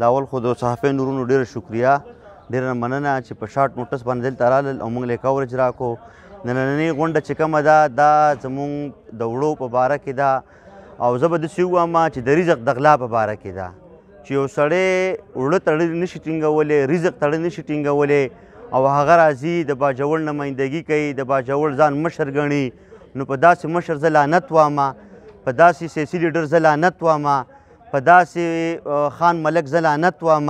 لاول خو د صحافیانو ورونو ډېره شکریه، ډېره مننه چې په شارټ نوټس باندې دلته رالل او موږ له کوریج راکړو. نننۍ غونډه چې کومه ده دا زموږ د وړو په باره کې ده او زه به داسې ووایم چې د رزق د غلا په باره کې ده چې یو سړی وړه تړلی نشي ټینګولی، رزق تړلی نشي ټینګولی او هغه راځي د باجوړ نمایندګي کوي، د باجوړ ځان مشر ګڼي. نو په داسې مشر زه لعنت وایم، په داسې سیاسي لیډر زه لعنت وایم، په داسې خان ملک زه لعنت وایم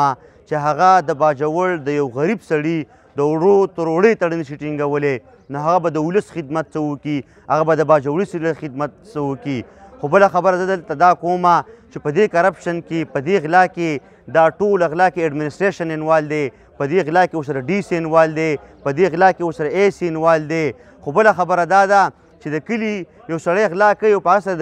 چې هغه د باجوړ د یو غریب سړي د وړو تر وړۍ تړلی نشي ټینګولی. نو هغه به د ولس خدمت څه وکړي، هغه به د باجوړي سړي خدمت څه وکړي. خو بله خبره زه دلته دا کومه چې په دې کرپشن کې، په دې غلا کې، دا ټول غلا کې ایډمنسټریشن انوال دی، په دې غلا کې ورسره ډي سي انوال دی، په دې غلا کې ورسره اے سي انوال دی. خو بله خبره دا ده چې د کلي یو سړی غلا کوي او په هغه سره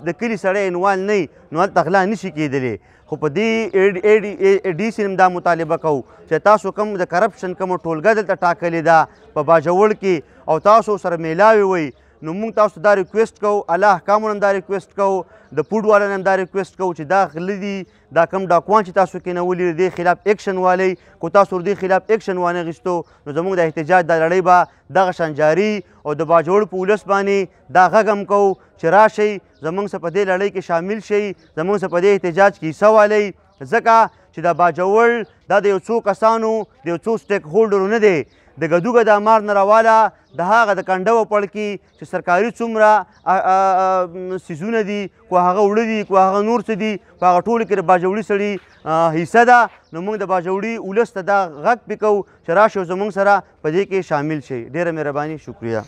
د کلي سړی انوال نه وي نو هلته غلا نشي کېدلی. خو په دې ډي سي دا مطالبه کوو چې تاسو کوم د کرپشن کومه ټولګه دلته ټاکلې ده په باجوړ کې او تاسو سره میلاوې وئ نو موږ تاسو دا ریکویسټ کوو، الله احکامو نه هم دا ریکویسټ کوو، د پوډ والا نه هم دا ریکویسټ کوو چې دا غله دي، دا کم ډاکوان چې تاسو کېنولي د دې خلاف ایکشن والئ. کو تاسو د دې خلاف ایکشن وانه اخیستو نو زموږ د احتجاج دا لړۍ به دغه شان جاري او د باجوړ په ولس باندې دا غږ هم کوو چې راشئ زموږ سره په دې لړۍ کې شامل شئ، زموږ سره په دې احتجاج کې حصه والئ. ځکه چې د باجوړ دا د یو څو کسانو د یو څو سټیک هولډرو نه دی، د ګدوګه د امار نه راواله د هغه د کنډه و پړ کې چې سرکاري څومره څیزونه دي، کو هغه وړه دي، کو هغه نور څه دي، په هغه ټولو کې د باجوړي سړي حصه ده. نو موږ د باجوړي ولس ته دا غږ پې کوو چې راشئ زموږ سره په دې کې شامل شئ. ډېره مهرباني، شکریه.